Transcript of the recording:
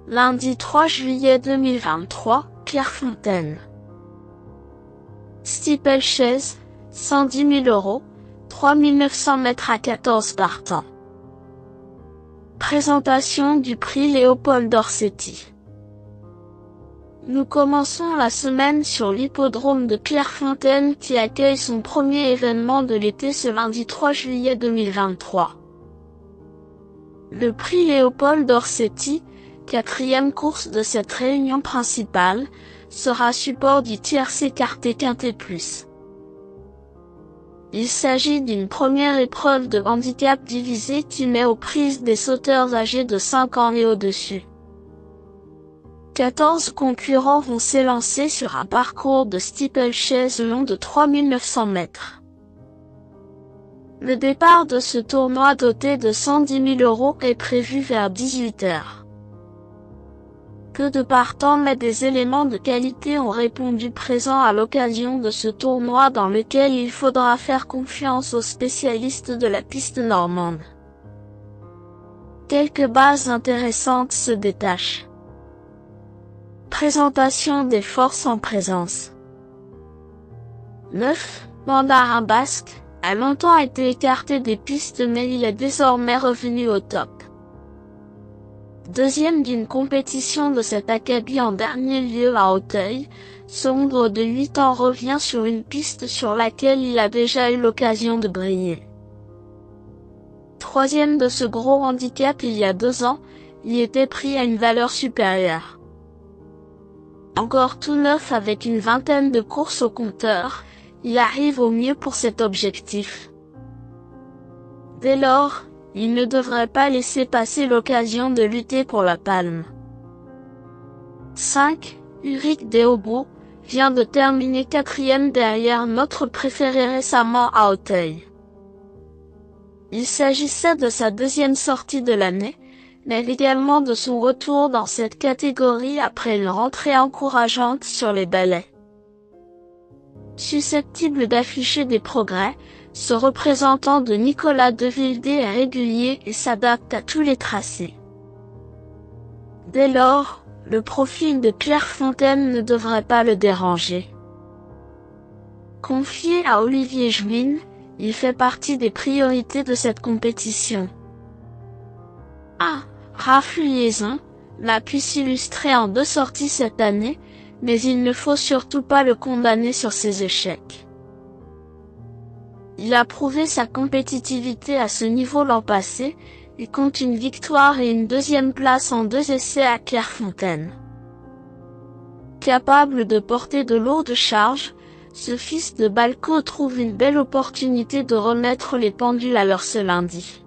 Lundi 3 juillet 2023, Clairefontaine. Steeplechase, 110 000 €, 3900 mètres à 14 partants. Présentation du prix Léopold Dorsetti. Nous commençons la semaine sur l'hippodrome de Clairefontaine qui accueille son premier événement de l'été ce lundi 3 juillet 2023. Le prix Léopold Dorsetti, quatrième course de cette réunion principale, sera support du tiercé écarté quinté plus. Il s'agit d'une première épreuve de handicap divisé qui met aux prises des sauteurs âgés de 5 ans et au-dessus. 14 concurrents vont s'élancer sur un parcours de steeplechase long de 3900 mètres. Le départ de ce tournoi doté de 110 000 € est prévu vers 18 h. Peu de partants mais des éléments de qualité ont répondu présents à l'occasion de ce tournoi dans lequel il faudra faire confiance aux spécialistes de la piste normande. Quelques bases intéressantes se détachent. Présentation des forces en présence. 9. Mandarin Basque a longtemps été écarté des pistes mais il est désormais revenu au top. Deuxième d'une compétition de cet acabit en dernier lieu à Auteuil, Sombre de 8 ans revient sur une piste sur laquelle il a déjà eu l'occasion de briller. Troisième de ce gros handicap il y a 2 ans, il était pris à une valeur supérieure. Encore tout neuf avec une vingtaine de courses au compteur, il arrive au mieux pour cet objectif. Dès lors, il ne devrait pas laisser passer l'occasion de lutter pour la palme. 5. Uric Deobo vient de terminer 4e derrière notre préféré récemment à Auteuil. Il s'agissait de sa 2e sortie de l'année, mais également de son retour dans cette catégorie après une rentrée encourageante sur les balais. Susceptible d'afficher des progrès, ce représentant de Nicolas Devildet est régulier et s'adapte à tous les tracés. Dès lors, le profil de Clairefontaine ne devrait pas le déranger. Confié à Olivier Juin, il fait partie des priorités de cette compétition. 1. Rafle Liaison n'a pu s'illustrer en 2 sorties cette année, mais il ne faut surtout pas le condamner sur ses échecs. Il a prouvé sa compétitivité à ce niveau l'an passé, et compte une victoire et une 2e place en 2 essais à Clairefontaine. Capable de porter de lourdes charges, ce fils de Balco trouve une belle opportunité de remettre les pendules à l'heure ce lundi.